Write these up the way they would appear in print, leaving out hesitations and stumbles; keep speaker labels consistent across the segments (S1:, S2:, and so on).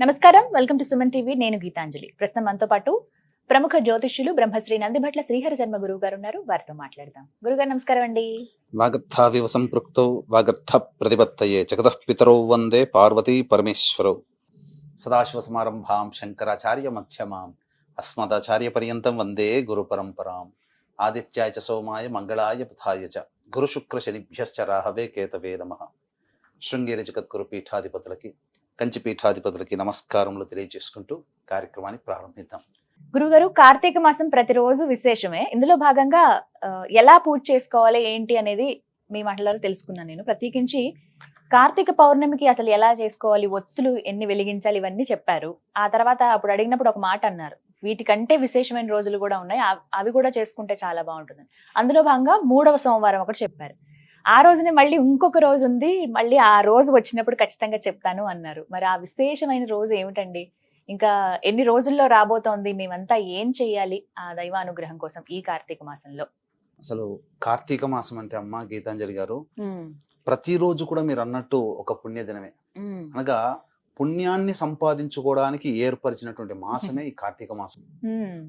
S1: నమస్కారం, welcome to Suman TV. నేను గీతాంజలి. ప్రస్తుతం మనతో పాటు ప్రముఖ జ్యోతిష్యులు బ్రహ్మశ్రీ నందిభట్ల శ్రీహరి శర్మ గురువు గారు ఉన్నారు. వారితో మాట్లాడదాం. గురుగారు నమస్కారం అండి.
S2: వాగర్థావివ సంపృక్తౌ వాగర్థ ప్రతిపత్తయే జగతః పితరౌ వందే పార్వతీ పరమేశ్వరౌ. సదాశివ సమారంభాం శంకరాచార్య మధ్యమాం అస్మదాచార్య పర్యంతం వందే గురు పరంపరాం. ఆదిత్యాయ చ సోమాయ మంగళాయ బుధాయ చ గురు శుక్ర శనిభ్యశ్చ రాహవే కేతవే నమః. శృంగేరి జగద్గురు పీఠాధిపతులకి, కంచి పీఠాధిపతులకి నమస్కారములు తెలియజేసుకుంటూ కార్యక్రమాన్ని ప్రారంభిద్దాం.
S1: గురుగారు, కార్తీక మాసం ప్రతిరోజు విశేషమే. ఇందులో భాగంగా ఎలా పూజ చేసుకోవాలి ఏంటి అనేది మీ మాటలలో తెలుసుకున్నాను నేను. ప్రత్యేకించి కార్తీక పౌర్ణమికి అసలు ఎలా చేసుకోవాలి, ఒత్తులు ఎన్ని వెలిగించాలి, ఇవన్నీ చెప్పారు. ఆ తర్వాత అప్పుడు అడిగినప్పుడు ఒక మాట అన్నారు, వీటికంటే విశేషమైన రోజులు కూడా ఉన్నాయి, అవి కూడా చేసుకుంటే చాలా బాగుంటుంది. అందులో భాగంగా 3వ సోమవారం ఒకటి చెప్పారు. ఆ రోజునే మళ్ళీ ఇంకొక రోజు ఉంది, మళ్ళీ ఆ రోజు వచ్చినప్పుడు ఖచ్చితంగా చెప్తాను అన్నారు. మరి ఆ విశేషమైన రోజు ఏమిటండి? ఇంకా ఎన్ని రోజుల్లో రాబోతోంది? మేమంతా ఏం చెయ్యాలి ఆ దైవానుగ్రహం కోసం ఈ కార్తీక మాసంలో?
S2: అసలు కార్తీక మాసం అంటే అమ్మ గీతాంజలి గారు, ప్రతిరోజు కూడా మీరు అన్నట్టు ఒక పుణ్య దినమే. అనగా పుణ్యాన్ని సంపాదించుకోవడానికి ఏర్పరిచినటువంటి మాసమే ఈ కార్తీక మాసం.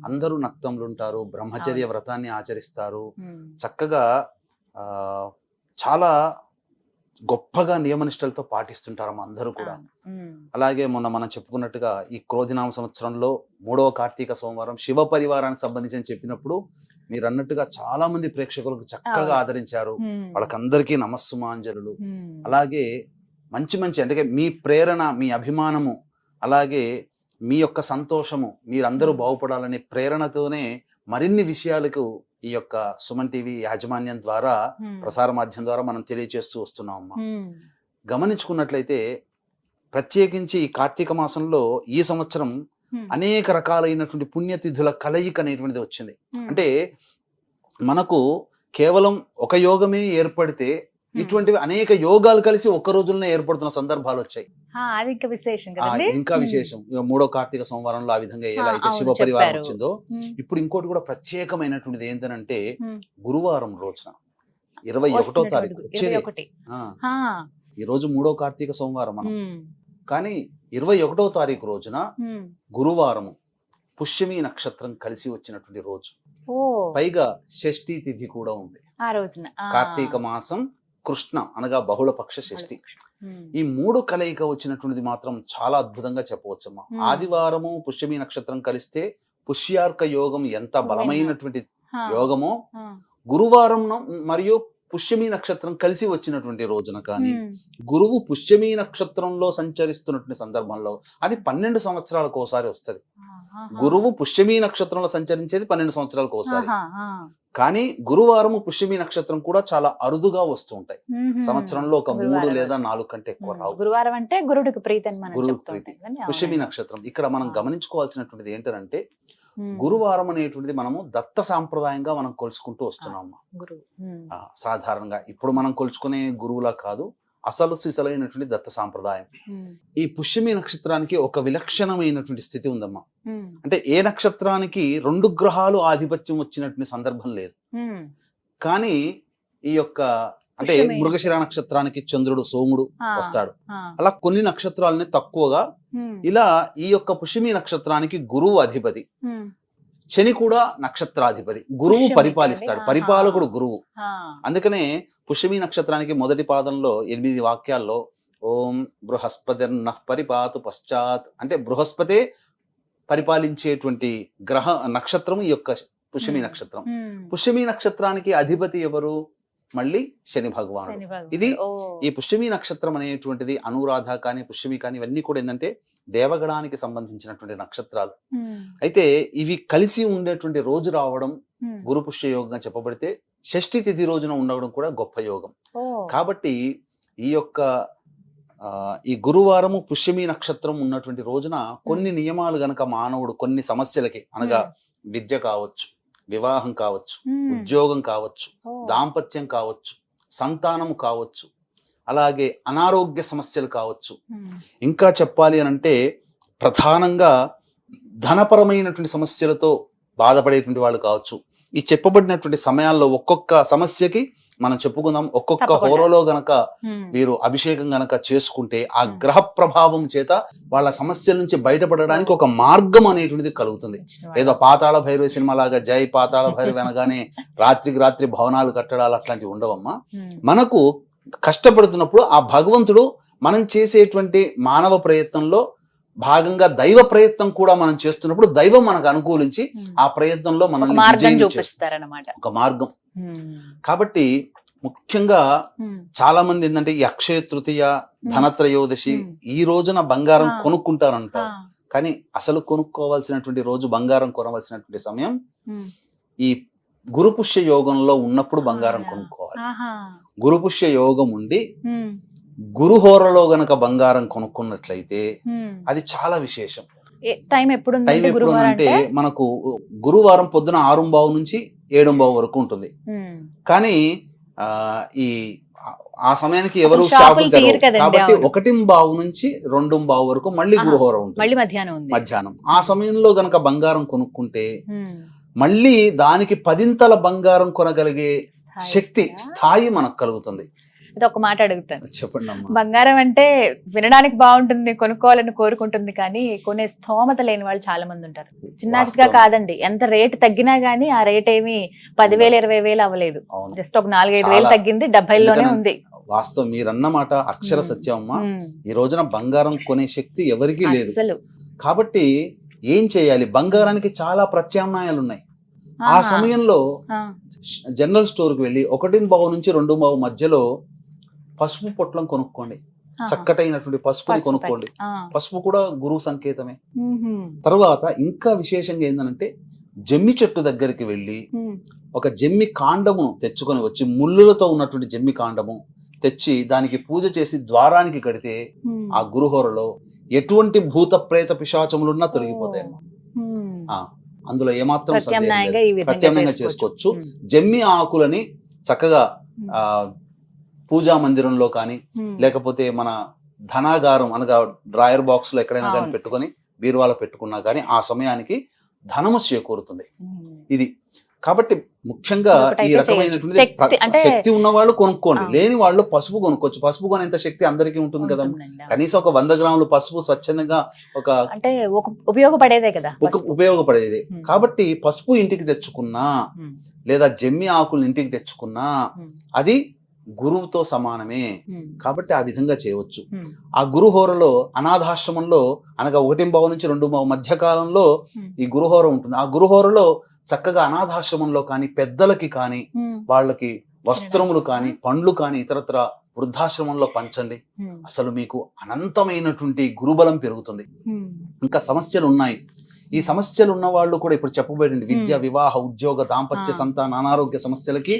S2: అందరూ నక్తములు ఉంటారు, బ్రహ్మచర్య వ్రతాన్ని ఆచరిస్తారు, చక్కగా చాలా గొప్పగా నియమనిష్టలతో పాటిస్తుంటారమ్మ అందరూ కూడా. అలాగే మొన్న మనం చెప్పుకున్నట్టుగా ఈ క్రోధినామ సంవత్సరంలో 3వ కార్తీక సోమవారం శివ పరివారానికి సంబంధించి చెప్పినప్పుడు మీరు అన్నట్టుగా చాలా మంది ప్రేక్షకులకు చక్కగా ఆదరించారు. వాళ్ళకందరికీ నమస్సుమాంజలు. అలాగే మంచి మంచి అంటే మీ ప్రేరణ, మీ అభిమానము, అలాగే మీ యొక్క సంతోషము, మీరందరూ బాగుపడాలనే ప్రేరణతోనే మరిన్ని విషయాలకు ఈ యొక్క సుమన్ టీవీ యాజమాన్యం ద్వారా, ప్రసార మాధ్యమం ద్వారా మనం తెలియజేస్తూ వస్తున్నాం అమ్మా. గమనించుకున్నట్లయితే ప్రత్యేకించి ఈ కార్తీక మాసంలో ఈ సంవత్సరం అనేక రకాలైనటువంటి పుణ్యతిథుల కలయిక అనేటువంటిది వచ్చింది. అంటే మనకు కేవలం ఒక యోగమే ఏర్పడితే ఇటువంటివి అనేక యోగాలు కలిసి ఒక్క రోజుల్లోనే ఏర్పడుతున్న సందర్భాలు వచ్చాయి. ఇంకా విశేషం 3వ కార్తీక సోమవారంలో ఆ విధంగా ఎలా అయితే శివ పరివారం వచ్చిందో, ఇప్పుడు ఇంకోటి కూడా ప్రత్యేకమైనటువంటిది ఏంటంటే గురువారం రోజున 21వ తారీఖు వచ్చేది. ఈ రోజు 3వ కార్తీక సోమవారం మనం, కానీ 21వ తారీఖు రోజున గురువారము పుష్యమి నక్షత్రం కలిసి వచ్చినటువంటి రోజు. పైగా షష్ఠీ తిథి కూడా ఉంది
S1: ఆ రోజున.
S2: కార్తీక మాసం కృష్ణ అనగా బహుళపక్ష షష్ఠి. ఈ 3 కలయిక వచ్చినటువంటిది మాత్రం చాలా అద్భుతంగా చెప్పవచ్చమ్మా. ఆదివారము పుష్యమి నక్షత్రం కలిస్తే పుష్యార్క యోగం ఎంత బలమైనటువంటి యోగమో, గురువారం మరియు పుష్యమి నక్షత్రం కలిసి వచ్చినటువంటి రోజున కానీ గురువు పుష్యమి నక్షత్రంలో సంచరిస్తున్నటువంటి సందర్భంలో అది 12 సంవత్సరాలకు ఒకసారి వస్తుంది. గురువు పుష్యమి నక్షత్రంలో సంచరించేది 12 సంవత్సరాలకు ఒకసారి. కానీ గురువారము పుష్యమి నక్షత్రం కూడా చాలా అరుదుగా వస్తూ ఉంటాయి. సంవత్సరంలో ఒక 3 లేదా 4 కంటే ఎక్కువ రావు.
S1: గురువారం అంటే గురుడికి ప్రీతి.
S2: గురుడికి ప్రీతి పుష్యమి నక్షత్రం. ఇక్కడ మనం గమనించుకోవాల్సినటువంటిది ఏంటంటే, గురువారం అనేటువంటిది మనము దత్త సాంప్రదాయంగా మనం కొలుసుకుంటూ వస్తున్నాం. సాధారణంగా ఇప్పుడు మనం కొలుచుకునే గురువులా కాదు, అసలు సిసలైనటువంటి దత్త సాంప్రదాయం. ఈ పుష్యమి నక్షత్రానికి ఒక విలక్షణమైనటువంటి స్థితి ఉందమ్మా. అంటే ఏ నక్షత్రానికి 2 గ్రహాలు ఆధిపత్యం వచ్చినటువంటి సందర్భం లేదు. కానీ ఈ యొక్క అంటే మృగశిర నక్షత్రానికి చంద్రుడు, సోముడు వస్తాడు. అలా కొన్ని నక్షత్రాలని తక్కువగా, ఇలా ఈ యొక్క పుష్యమి నక్షత్రానికి గురువు అధిపతి, శని కూడా నక్షత్రాధిపతి, గురువు పరిపాలిస్తాడు, పరిపాలకుడు గురువు. అందుకనే పుష్యమి నక్షత్రానికి మొదటి పాదంలో 8 వాక్యాల్లో ఓం బృహస్పతిర్నః పరిపాతు పశ్చాత్ అంటే బృహస్పతే పరిపాలించేటువంటి గ్రహ నక్షత్రం ఈ యొక్క పుష్యమి నక్షత్రం. పుష్యమి నక్షత్రానికి అధిపతి ఎవరు? మళ్ళీ శని భగవానుడు. ఇది ఈ పుష్యమి నక్షత్రం అనేటువంటిది అనురాధ కానీ పుష్యమి కానీ ఇవన్నీ కూడా ఏంటంటే దేవగణానికి సంబంధించినటువంటి నక్షత్రాలు. అయితే ఇవి కలిసి ఉండేటువంటి రోజు రావడం గురు పుష్య యోగంగా చెప్పబడితే, షష్ఠి తిథి రోజున ఉండడం కూడా గొప్ప యోగం. కాబట్టి ఈ యొక్క ఈ గురువారము పుష్యమి నక్షత్రం ఉన్నటువంటి రోజున కొన్ని నియమాలు గనక మానవుడు కొన్ని సమస్యలకి, అనగా విద్య కావచ్చు, వివాహం కావచ్చు, ఉద్యోగం కావచ్చు, దాంపత్యం కావచ్చు, సంతానం కావచ్చు, అలాగే అనారోగ్య సమస్యలు కావచ్చు, ఇంకా చెప్పాలి అని అంటే ప్రధానంగా ధనపరమైనటువంటి సమస్యలతో బాధపడేటువంటి వాళ్ళు కావచ్చు. ఈ చెప్పబడినటువంటి సమయాల్లో ఒక్కొక్క సమస్యకి మనం చెప్పుకుందాం. ఒక్కొక్క
S1: తప్పకుండా.
S2: హోరలో గనక
S1: ఉమ్.
S2: వీరు అభిషేకం గనక చేసుకుంటే ఆ గ్రహ ప్రభావం చేత వాళ్ళ సమస్యల నుంచి బయటపడడానికి ఒక మార్గం అనేటువంటిది కలుగుతుంది. ఏదో పాతాళ భైరవి సినిమా లాగా జై పాతాళ భైరవి అనగానే రాత్రికి రాత్రి భవనాలు కట్టడాలు అట్లాంటివి ఉండవమ్మా.
S1: ఉమ్.
S2: మనకు కష్టపడుతున్నప్పుడు ఆ భగవంతుడు మనం చేసేటువంటి మానవ ప్రయత్నంలో భాగంగా దైవ ప్రయత్నం కూడా మనం చేస్తున్నప్పుడు దైవం మనకు అనుకూలించి ఆ ప్రయత్నంలో
S1: ఒక
S2: మనల్ని
S1: మార్గం
S2: విజయం చేస్తుంది.
S1: చూపిస్తారన్నమాట.
S2: ఒక మార్గం.
S1: ఉమ్.
S2: కాబట్టి ముఖ్యంగా
S1: ఉమ్.
S2: చాలా మంది ఏంటంటే ఈ అక్షయ తృతీయ, ధనత్రయోదశి ఈ రోజున బంగారం కొనుక్కుంటారంటారు. కానీ అసలు కొనుక్కోవాల్సినటువంటి రోజు, బంగారం కొనవలసినటువంటి సమయం
S1: ఉమ్.
S2: ఈ గురుపుష్య యోగంలో ఉన్నప్పుడు బంగారం కొనుక్కోవాలి.
S1: ఆహా.
S2: గురుపుష్య యోగం ఉండి
S1: ఉమ్.
S2: గురుహోరలో గనక బంగారం కొనుక్కున్నట్లయితే
S1: ఉమ్.
S2: అది చాలా విశేషం.
S1: టైం ఎప్పుడు
S2: టైం ఎప్పుడు అంటే మనకు గురువారం పొద్దున 6:15 నుంచి 7:15 వరకు ఉంటుంది. కానీ ఈ ఆ సమయానికి ఎవరు షాపులు తెరవరు. కాబట్టి 1:15 నుంచి 2:15 వరకు మళ్ళీ గురుహోర ఉంటుంది,
S1: మళ్ళీ మధ్యాహ్నం. ఆ
S2: సమయంలో గనక బంగారం కొనుక్కుంటే మళ్ళీ దానికి 10ంతల బంగారం కొనగలిగే శక్తి, స్థాయి మనకు కలుగుతుంది.
S1: ఇది ఒక మాట అడుగుతాను,
S2: చెప్పండి అమ్మా.
S1: బంగారం అంటే వినడానికి బాగుంటుంది, కొనుక్కోవాలని కోరుకుంటుంది, కానీ కొనే స్థోమత లేని వాళ్ళు చాలా మంది ఉంటారు. చిన్నగా కాదండి, ఎంత రేటు తగ్గినా గానీ ఆ రేట్ ఏమి 10,000 20,000 అవ్వలేదు. జస్ట్ ఒక 4-5 వేలు తగ్గింది, 70,000లోనే ఉంది.
S2: వాస్తవం, మీరన్నమాట అక్షర సత్యం అమ్మా. ఈ రోజున బంగారం కొనే శక్తి ఎవరికీ లేదు. కాబట్టి ఏం చేయాలి? బంగారానికి చాలా ప్రత్యామ్నాయాలు ఉన్నాయి. ఆ సమయంలో జనరల్ స్టోర్ కి వెళ్ళి 1:15 నుంచి 2:15 మధ్యలో పసుపు పొట్లం కొనుక్కోండి. చక్కటైనటువంటి పసుపుని కొనుక్కోండి. పసుపు కూడా గురువు సంకేతమే. తర్వాత ఇంకా విశేషంగా ఏంటంటే జమ్మి చెట్టు దగ్గరికి వెళ్ళి ఒక జమ్మి కాండమును తెచ్చుకొని వచ్చి, ముళ్ళులతో ఉన్నటువంటి జమ్మి కాండము తెచ్చి దానికి పూజ చేసి ద్వారానికి కడితే ఆ గురుహోరలో ఎటువంటి భూత ప్రేత పిశాచములున్నా తొలగిపోతాయి. అందులో ఏమాత్రం ప్రత్యామ్నాయంగా చేసుకోవచ్చు. జమ్మి ఆకులని చక్కగా పూజా మందిరంలో కానీ, లేకపోతే మన ధనాగారం అనగా డ్రాయర్ బాక్స్ లో ఎక్కడైనా కానీ పెట్టుకొని బీరువాలో పెట్టుకున్నా కానీ ఆ సమయానికి ధనము చేకూరుతుంది. ఇది కాబట్టి ముఖ్యంగా ఈ రకమైనటువంటి శక్తి ఉన్న వాళ్ళు కొనుక్కోండి, లేని వాళ్ళు పసుపు కొనుక్కోవచ్చు. పసుపు కొనేంత శక్తి అందరికీ ఉంటుంది కదా. కనీసం ఒక 100 గ్రాములు పసుపు స్వచ్ఛందంగా
S1: ఉపయోగపడేదే కదా,
S2: ఉపయోగపడేది. కాబట్టి పసుపు ఇంటికి తెచ్చుకున్నా లేదా జమ్మి ఆకులు ఇంటికి తెచ్చుకున్నా అది గురువుతో సమానమే. కాబట్టి ఆ విధంగా చేయవచ్చు. ఆ గురుహోరలో అనాథాశ్రమంలో అనగా 1:15 నుంచి 2:15 మధ్య కాలంలో ఈ గురుహోర ఉంటుంది. ఆ గురుహోరలో చక్కగా అనాథాశ్రమంలో కానీ, పెద్దలకి కానీ, వాళ్ళకి వస్త్రములు కానీ, పండ్లు కానీ ఇతరత్ర వృద్ధాశ్రమంలో పంచండి. అసలు మీకు అనంతమైనటువంటి గురుబలం పెరుగుతుంది. ఇంకా సమస్యలు ఉన్నాయి. ఈ సమస్యలు ఉన్న వాళ్ళు కూడా ఇప్పుడు చెప్పబడింది విద్య, వివాహ, ఉద్యోగ, దాంపత్య, సంతాన, అనారోగ్య సమస్యలకి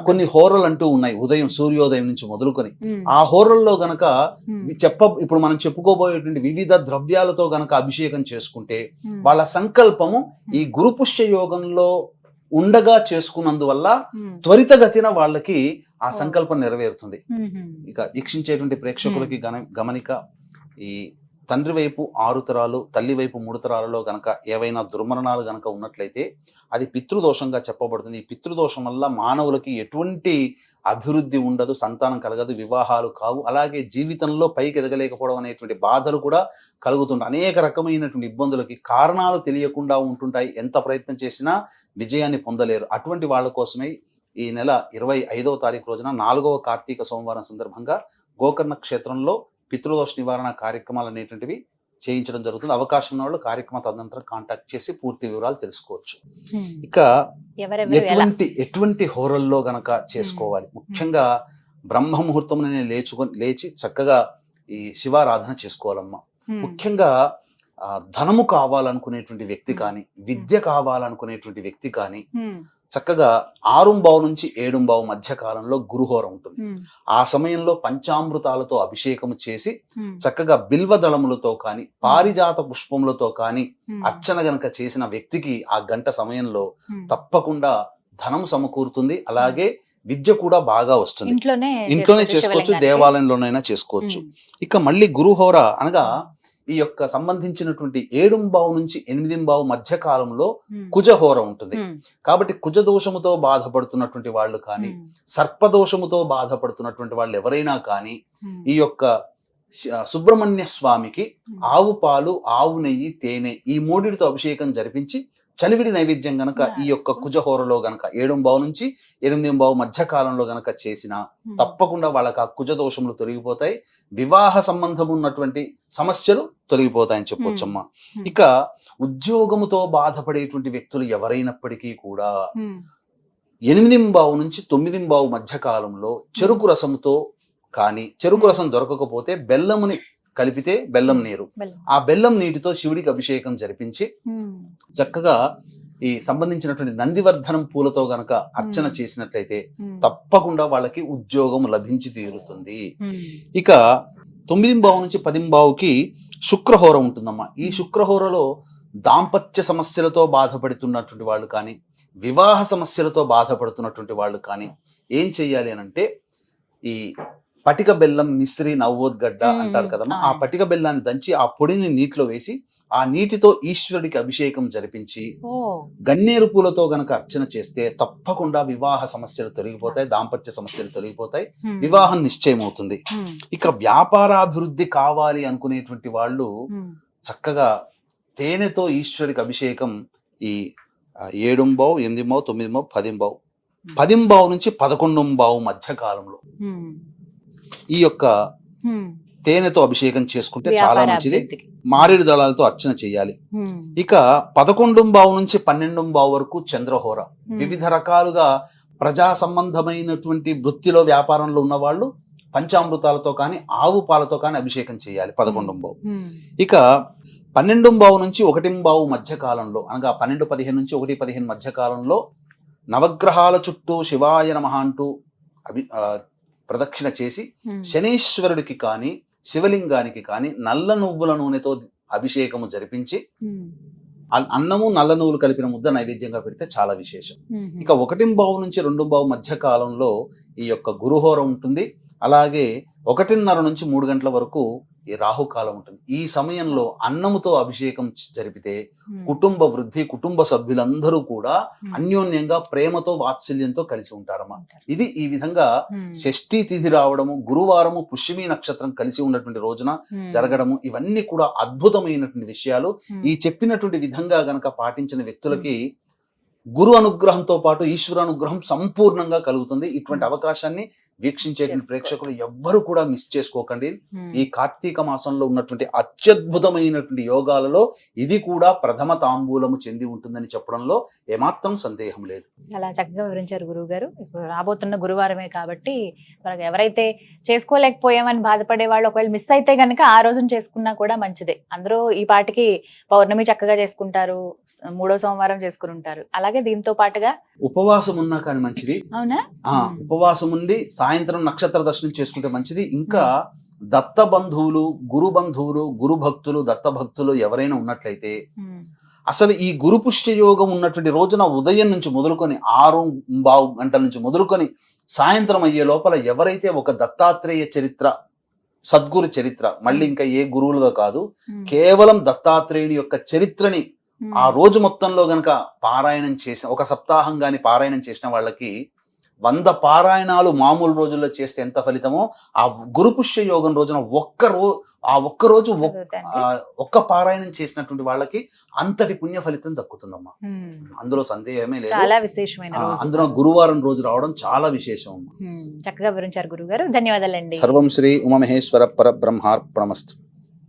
S2: కొన్ని హోరలు అంటూ ఉన్నాయి. ఉదయం సూర్యోదయం నుంచి మొదలుకొని ఆ హోరల్లో గనక ఇప్పుడు మనం చెప్పుకోబోయేటువంటి వివిధ ద్రవ్యాలతో గనక అభిషేకం చేసుకుంటే వాళ్ళ సంకల్పము ఈ గురుపుష్య యోగంలో ఉండగా చేసుకున్నందువల్ల త్వరితగతిన వాళ్ళకి ఆ సంకల్పం నెరవేరుతుంది. ఇక వీక్షించేటువంటి ప్రేక్షకులకి గమనిక, ఈ తండ్రి వైపు 6 తరాలు, తల్లి వైపు 3 తరాలలో గనక ఏవైనా దుర్మరణాలు గనక ఉన్నట్లయితే అది పితృదోషంగా చెప్పబడుతుంది. ఈ పితృదోషం వల్ల మానవులకి ఎటువంటి అభివృద్ధి ఉండదు, సంతానం కలగదు, వివాహాలు కావు, అలాగే జీవితంలో పైకి ఎదగలేకపోవడం అనేటువంటి బాధలు కూడా కలుగుతుంటాయి. అనేక రకమైనటువంటి ఇబ్బందులకి కారణాలు తెలియకుండా ఉంటుంటాయి. ఎంత ప్రయత్నం చేసినా విజయాన్ని పొందలేరు. అటువంటి వాళ్ళ కోసమే ఈ నెల 25వ తారీఖు రోజున 4వ కార్తీక సోమవారం సందర్భంగా గోకర్ణ క్షేత్రంలో పితృదోష నివారణ కార్యక్రమాలు అనేటువంటివి చేయించడం జరుగుతుంది. అవకాశం ఉన్న వాళ్ళు కార్యక్రమ తదనంతరం కాంటాక్ట్ చేసి పూర్తి వివరాలు తెలుసుకోవచ్చు. ఇక ఎటువంటి హోరల్లో గనక చేసుకోవాలి? ముఖ్యంగా బ్రహ్మ ముహూర్తం లేచి చక్కగా ఈ శివారాధన చేసుకోవాలమ్మా. ముఖ్యంగా ధనము కావాలనుకునేటువంటి వ్యక్తి కానీ, విద్య కావాలనుకునేటువంటి వ్యక్తి కానీ చక్కగా 6:15 నుంచి 7:15 మధ్య కాలంలో గురుహోర ఉంటుంది. ఆ సమయంలో పంచామృతాలతో అభిషేకము చేసి చక్కగా బిల్వదళములతో కానీ, పారిజాత పుష్పములతో కానీ అర్చన గనక చేసిన వ్యక్తికి ఆ గంట సమయంలో తప్పకుండా ధనం సమకూరుతుంది. అలాగే విద్య కూడా బాగా వస్తుంది. ఇంట్లోనే చేసుకోవచ్చు, దేవాలయంలోనైనా చేసుకోవచ్చు. ఇక మళ్ళీ గురుహోర అనగా ఈ యొక్క సంబంధించినటువంటి 7 నుంచి 8 మధ్య కాలంలో కుజహోర ఉంటుంది. కాబట్టి కుజ దోషముతో బాధపడుతున్నటువంటి వాళ్ళు కానీ, సర్పదోషముతో బాధపడుతున్నటువంటి వాళ్ళు ఎవరైనా కానీ ఈ యొక్క సుబ్రహ్మణ్య స్వామికి ఆవు పాలు, ఆవు నెయ్యి, తేనె ఈ 3తో అభిషేకం జరిపించి చలివిడి నైవేద్యం గనక ఈ యొక్క కుజహోరలో గనక 7 నుంచి 8 మధ్య కాలంలో గనక చేసిన తప్పకుండా వాళ్ళకి ఆ కుజ దోషములు తొలగిపోతాయి, వివాహ సంబంధం ఉన్నటువంటి సమస్యలు తొలగిపోతాయని చెప్పొచ్చమ్మా. ఇక ఉద్యోగముతో బాధపడేటువంటి వ్యక్తులు ఎవరైనప్పటికీ కూడా 8 నుంచి 9 మధ్య కాలంలో చెరుకు రసముతో కానీ, చెరుకు రసం దొరకకపోతే బెల్లముని కలిపితే బెల్లం నీరు, ఆ బెల్లం నీటితో శివుడికి అభిషేకం జరిపించి చక్కగా ఈ సంబంధించినటువంటి నందివర్ధనం పూలతో గనక అర్చన చేసినట్లయితే తప్పకుండా వాళ్ళకి ఉద్యోగం లభించి తీరుతుంది. ఇక 9 నుంచి 10 శుక్రహోర ఉంటుందమ్మా. ఈ శుక్రహోరలో దాంపత్య సమస్యలతో బాధపడుతున్నటువంటి వాళ్ళు కానీ, వివాహ సమస్యలతో బాధపడుతున్నటువంటి వాళ్ళు కానీ ఏం చెయ్యాలి అని అంటే, ఈ పటిక బెల్లం, మిశ్రి, నవ్వోద్గడ్డ అంటారు కదమ్మా, ఆ పటిక బెల్లాన్ని దంచి ఆ పొడిని నీటిలో వేసి ఆ నీటితో ఈశ్వరుడికి అభిషేకం జరిపించి గన్నేరు పూలతో గనక అర్చన చేస్తే తప్పకుండా వివాహ సమస్యలు తొలగిపోతాయి, దాంపత్య సమస్యలు తొలగిపోతాయి, వివాహం నిశ్చయం అవుతుంది. ఇక వ్యాపారాభివృద్ధి కావాలి అనుకునేటువంటి వాళ్ళు చక్కగా తేనెతో ఈశ్వరుడికి అభిషేకం ఈ 7, 8, 9, 10 నుంచి 11 మధ్య కాలంలో ఈ యొక్క తేనెతో అభిషేకం చేసుకుంటే చాలా మంచిది. మారేడు దళాలతో అర్చన చేయాలి. ఇక 11 నుంచి 12 వరకు చంద్రహోర. వివిధ రకాలుగా ప్రజా సంబంధమైనటువంటి వృత్తిలో, వ్యాపారంలో ఉన్న వాళ్ళు పంచామృతాలతో కానీ, ఆవు పాలతో కానీ అభిషేకం చేయాలి 11. ఇక 12 నుంచి 1 మధ్య కాలంలో, అనగా 12-15 నుంచి 1-15 మధ్య కాలంలో నవగ్రహాల చుట్టూ శివాయ నమః అంటూ ప్రదక్షిణ చేసి శనీశ్వరుడికి కానీ, శివలింగానికి కానీ నల్ల నువ్వుల నూనెతో అభిషేకము జరిపించి అన్నము, నల్ల నువ్వులు కలిపిన ముద్ద నైవేద్యంగా పెడితే చాలా విశేషం. ఇక 1 నుంచి 2 మధ్య కాలంలో ఈ యొక్క గురుహోర ఉంటుంది. అలాగే 1:30 నుంచి 3 గంటల వరకు ఈ రాహుకాలం ఉంటుంది. ఈ సమయంలో అన్నముతో అభిషేకం జరిపితే కుటుంబ వృద్ధి, కుటుంబ సభ్యులందరూ కూడా అన్యోన్యంగా ప్రేమతో, వాత్సల్యంతో కలిసి ఉంటారమ్మా. ఇది ఈ విధంగా షష్ఠీ తిథి రావడము, గురువారము, పుష్యమి నక్షత్రం కలిసి ఉన్నటువంటి రోజున జరగడము, ఇవన్నీ కూడా అద్భుతమైనటువంటి విషయాలు. ఈ చెప్పినటువంటి విధంగా గనక పాటించిన వ్యక్తులకి గురు అనుగ్రహంతో పాటు ఈశ్వర అనుగ్రహం సంపూర్ణంగా కలుగుతుంది. ఇటువంటి అవకాశాన్ని వీక్షించేటువంటి ప్రేక్షకులు ఎవ్వరు కూడా మిస్ చేసుకోకండి. ఈ కార్తీక మాసంలో ఉన్నటువంటి అత్యద్భుతమైనటువంటి యోగాలలో ఇది కూడా ప్రథమ తాంబూలము చెంది ఉంటుందని చెప్పడంలో ఏమాత్రం సందేహం లేదు.
S1: చాలా చక్కగా వివరించారు గురువు గారు. ఇప్పుడు రాబోతున్న గురువారమే కాబట్టి ఎవరైతే చేసుకోలేకపోయామని బాధపడే వాళ్ళు ఒకవేళ మిస్ అయితే గనక ఆ రోజున చేసుకున్నా కూడా మంచిదే. అందరూ ఈ పాటికి పౌర్ణమి చక్కగా చేసుకుంటారు, 3వ సోమవారం చేసుకుని ఉంటారు. అలాగే దీంతో పాటుగా
S2: ఉపవాసం ఉన్నా కానీ మంచిది.
S1: అవునా?
S2: ఉపవాసం ఉండి సాయంత్రం నక్షత్ర దర్శనం చేసుకుంటే మంచిది. ఇంకా దత్త బంధువులు, గురు బంధువులు, గురు భక్తులు, దత్త భక్తులు ఎవరైనా ఉన్నట్లయితే అసలు ఈ గురు పుష్య యోగం ఉన్నటువంటి రోజున ఉదయం నుంచి మొదలుకొని 6 గంటల నుంచి మొదలుకొని సాయంత్రం అయ్యే లోపల ఎవరైతే ఒక దత్తాత్రేయ చరిత్ర, సద్గురు చరిత్ర, మళ్ళీ ఇంకా ఏ గురువులదో కాదు, కేవలం దత్తాత్రేయుని యొక్క చరిత్రని ఆ రోజు మొత్తంలో గనక పారాయణం చేసిన, ఒక సప్తాహం గాని పారాయణం చేసిన వాళ్ళకి 100 పారాయణాలు మామూలు రోజుల్లో చేస్తే ఎంత ఫలితమో ఆ గురు పుష్య యోగం రోజున ఒక్క రోజు ఒక్క పారాయణం చేసినటువంటి వాళ్ళకి అంతటి పుణ్య ఫలితం దక్కుతుందమ్మా. అందులో సందేహమే లేదు.
S1: చాలా విశేషమైన
S2: అందులో గురువారం రోజు రావడం చాలా విశేషం అమ్మా.
S1: చక్కగా వివరించారు గురువు గారు. ధన్యవాదాలండి.
S2: సర్వం శ్రీ ఉమామహేశ్వర పరబ్రహ్మార్పణమస్తు.